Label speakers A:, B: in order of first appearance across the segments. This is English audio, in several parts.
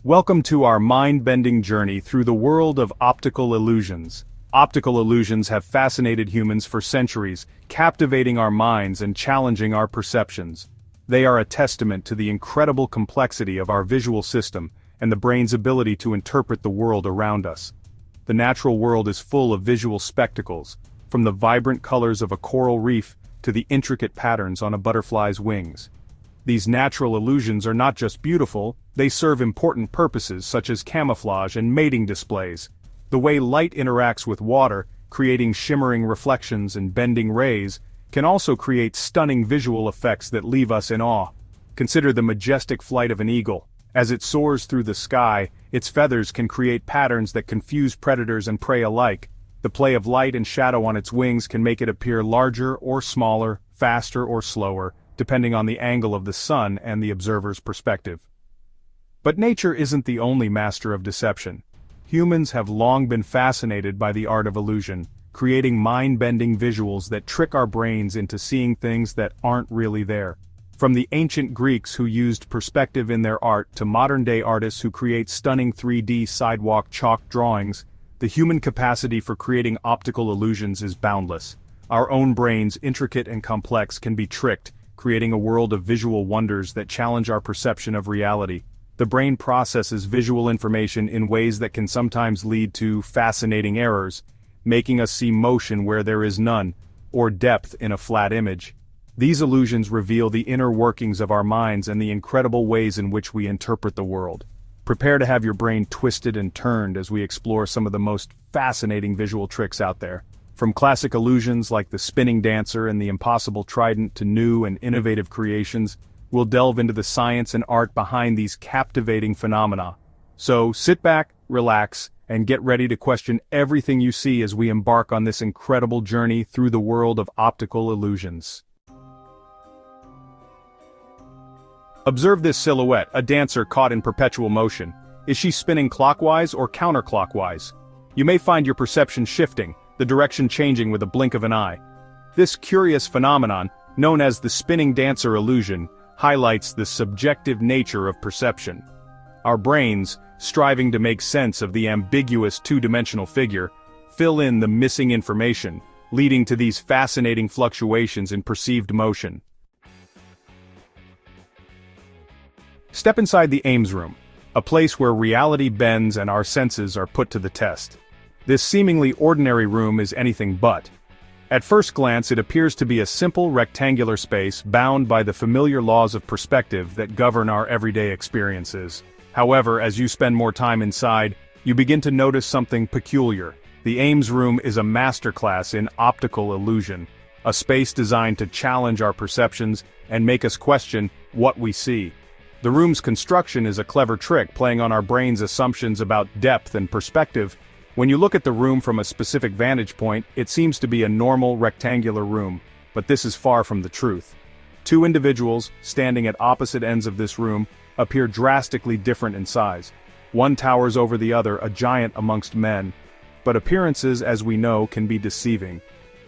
A: Welcome to our mind-bending journey through the world of optical illusions. Optical illusions have fascinated humans for centuries, captivating our minds and challenging our perceptions. They are a testament to the incredible complexity of our visual system and the brain's ability to interpret the world around us. The natural world is full of visual spectacles, from the vibrant colors of a coral reef to the intricate patterns on a butterfly's wings. These natural illusions are not just beautiful, they serve important purposes such as camouflage and mating displays. The way light interacts with water, creating shimmering reflections and bending rays, can also create stunning visual effects that leave us in awe. Consider the majestic flight of an eagle. As it soars through the sky, its feathers can create patterns that confuse predators and prey alike. The play of light and shadow on its wings can make it appear larger or smaller, faster or slower, depending on the angle of the sun and the observer's perspective. But nature isn't the only master of deception. Humans have long been fascinated by the art of illusion, creating mind-bending visuals that trick our brains into seeing things that aren't really there. From the ancient Greeks who used perspective in their art to modern-day artists who create stunning 3D sidewalk chalk drawings, the human capacity for creating optical illusions is boundless. Our own brains, intricate and complex, can be tricked, creating a world of visual wonders that challenge our perception of reality. The brain processes visual information in ways that can sometimes lead to fascinating errors, making us see motion where there is none, or depth in a flat image. These illusions reveal the inner workings of our minds and the incredible ways in which we interpret the world. Prepare to have your brain twisted and turned as we explore some of the most fascinating visual tricks out there. From classic illusions like the spinning dancer and the impossible trident to new and innovative creations, we'll delve into the science and art behind these captivating phenomena. So sit back, relax, and get ready to question everything you see as we embark on this incredible journey through the world of optical illusions. Observe this silhouette, a dancer caught in perpetual motion. Is she spinning clockwise or counterclockwise? You may find your perception shifting, the direction changing with a blink of an eye. This curious phenomenon, known as the spinning dancer illusion, highlights the subjective nature of perception. Our brains, striving to make sense of the ambiguous two-dimensional figure, fill in the missing information, leading to these fascinating fluctuations in perceived motion. Step inside the Ames Room, a place where reality bends and our senses are put to the test. This seemingly ordinary room is anything but. At first glance, it appears to be a simple rectangular space bound by the familiar laws of perspective that govern our everyday experiences. However, as you spend more time inside, you begin to notice something peculiar. The Ames Room is a masterclass in optical illusion, a space designed to challenge our perceptions and make us question what we see. The room's construction is a clever trick playing on our brain's assumptions about depth and perspective. When you look at the room from a specific vantage point, it seems to be a normal rectangular room, but this is far from the truth. Two individuals, standing at opposite ends of this room, appear drastically different in size. One towers over the other, a giant amongst men. But appearances, as we know, can be deceiving.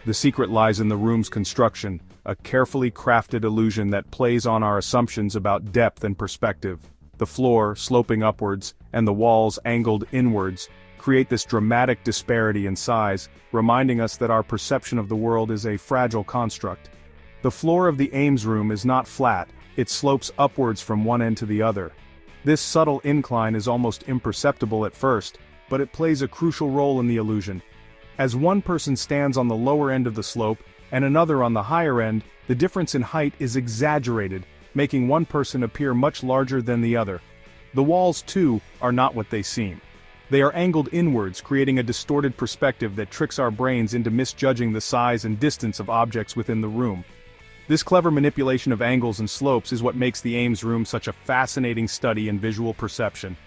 A: The secret lies in the room's construction, a carefully crafted illusion that plays on our assumptions about depth and perspective. The floor, sloping upwards, and the walls angled inwards, create this dramatic disparity in size, reminding us that our perception of the world is a fragile construct. The floor of the Ames Room is not flat, it slopes upwards from one end to the other. This subtle incline is almost imperceptible at first, but it plays a crucial role in the illusion. As one person stands on the lower end of the slope, and another on the higher end, the difference in height is exaggerated, making one person appear much larger than the other. The walls, too, are not what they seem. They are angled inwards, creating a distorted perspective that tricks our brains into misjudging the size and distance of objects within the room. This clever manipulation of angles and slopes is what makes the Ames Room such a fascinating study in visual perception.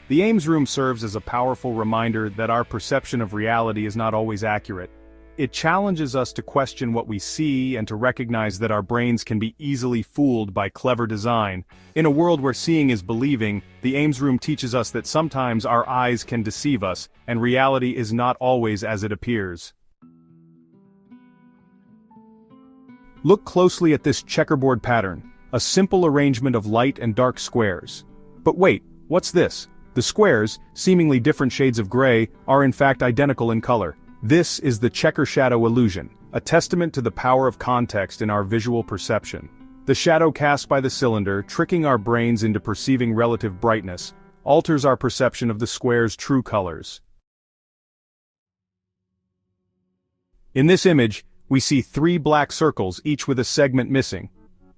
A: The Ames Room serves as a powerful reminder that our perception of reality is not always accurate. It challenges us to question what we see and to recognize that our brains can be easily fooled by clever design. In a world where seeing is believing, the Ames Room teaches us that sometimes our eyes can deceive us, and reality is not always as it appears. Look closely at this checkerboard pattern, a simple arrangement of light and dark squares. But wait, What's this? The squares, seemingly different shades of gray, are in fact identical in color. This is the checker shadow illusion, a testament to the power of context in our visual perception. The shadow cast by the cylinder, tricking our brains into perceiving relative brightness, alters our perception of the square's true colors. In this image, we see 3 black circles, each with a segment missing.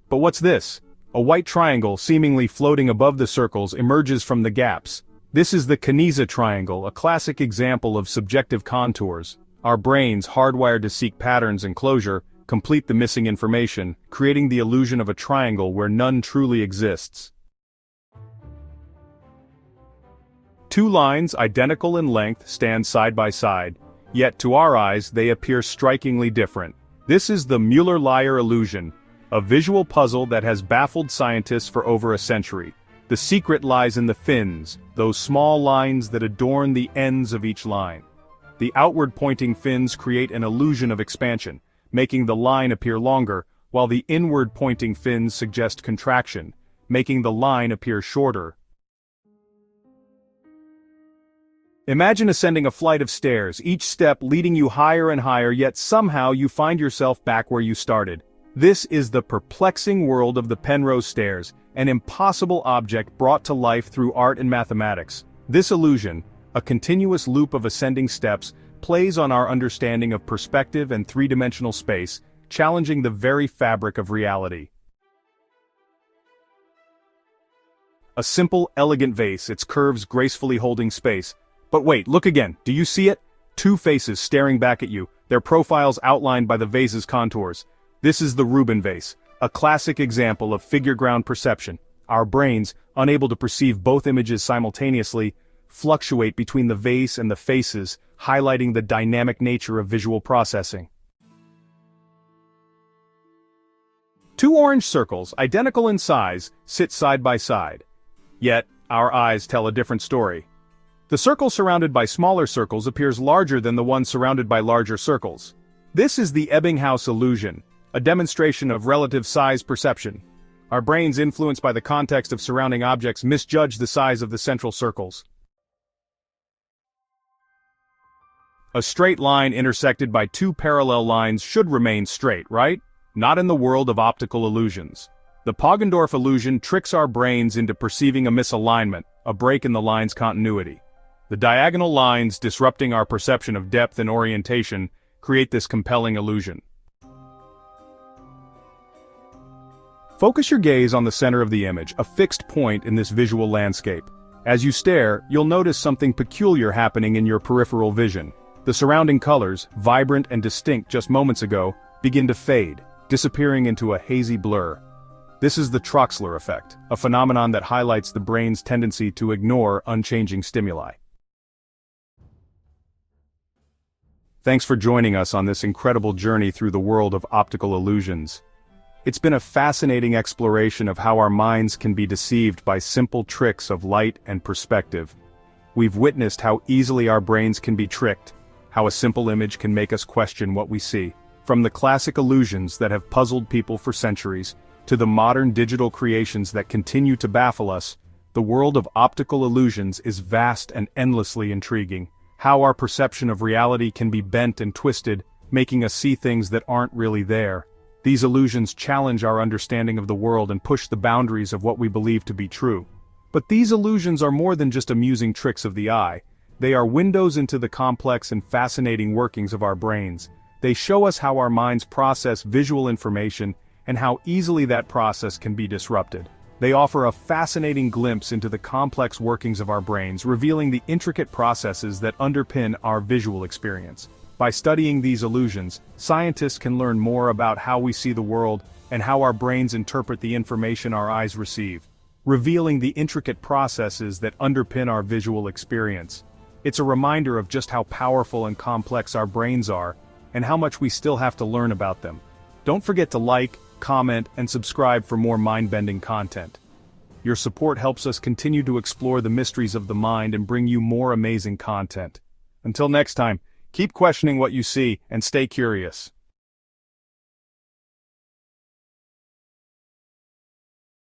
A: But what's this? A white triangle, seemingly floating above the circles, emerges from the gaps. This is the Kanizsa Triangle, a classic example of subjective contours. Our brains, hardwired to seek patterns and closure, complete the missing information, creating the illusion of a triangle where none truly exists. 2 lines, identical in length, stand side by side, yet to our eyes they appear strikingly different. This is the Müller-Lyer Illusion, a visual puzzle that has baffled scientists for over a century. The secret lies in the fins, those small lines that adorn the ends of each line. The outward-pointing fins create an illusion of expansion, making the line appear longer, while the inward-pointing fins suggest contraction, making the line appear shorter. Imagine ascending a flight of stairs, each step leading you higher and higher, yet somehow you find yourself back where you started. This is the perplexing world of the Penrose Stairs, an impossible object brought to life through art and mathematics. This illusion, a continuous loop of ascending steps, plays on our understanding of perspective and three-dimensional space, challenging the very fabric of reality. A simple, elegant vase, its curves gracefully holding space. But wait, look again, do you see it? 2 faces staring back at you, their profiles outlined by the vase's contours. This is the Rubin Vase, a classic example of figure-ground perception. Our brains, unable to perceive both images simultaneously, fluctuate between the vase and the faces, highlighting the dynamic nature of visual processing. 2 orange circles, identical in size, sit side by side. Yet, our eyes tell a different story. The circle surrounded by smaller circles appears larger than the one surrounded by larger circles. This is the Ebbinghaus Illusion, a demonstration of relative size perception. Our brains, influenced by the context of surrounding objects, misjudge the size of the central circles. A straight line intersected by 2 parallel lines should remain straight, right? Not in the world of optical illusions. The Poggendorff Illusion tricks our brains into perceiving a misalignment, a break in the line's continuity. The diagonal lines, disrupting our perception of depth and orientation, create this compelling illusion. Focus your gaze on the center of the image, a fixed point in this visual landscape. As you stare, you'll notice something peculiar happening in your peripheral vision. The surrounding colors, vibrant and distinct just moments ago, begin to fade, disappearing into a hazy blur. This is the Troxler Effect, a phenomenon that highlights the brain's tendency to ignore unchanging stimuli. Thanks for joining us on this incredible journey through the world of optical illusions. It's been a fascinating exploration of how our minds can be deceived by simple tricks of light and perspective. We've witnessed how easily our brains can be tricked, how a simple image can make us question what we see. From the classic illusions that have puzzled people for centuries, to the modern digital creations that continue to baffle us, the world of optical illusions is vast and endlessly intriguing. How our perception of reality can be bent and twisted, making us see things that aren't really there. These illusions challenge our understanding of the world and push the boundaries of what we believe to be true. But these illusions are more than just amusing tricks of the eye. They are windows into the complex and fascinating workings of our brains. They show us how our minds process visual information and how easily that process can be disrupted. They offer a fascinating glimpse into the complex workings of our brains, revealing the intricate processes that underpin our visual experience. By studying these illusions, scientists can learn more about how we see the world and how our brains interpret the information our eyes receive, revealing the intricate processes that underpin our visual experience. It's a reminder of just how powerful and complex our brains are, and how much we still have to learn about them. Don't forget to like, comment, and subscribe for more mind-bending content. Your support helps us continue to explore the mysteries of the mind and bring you more amazing content. Until next time, keep questioning what you see and stay curious.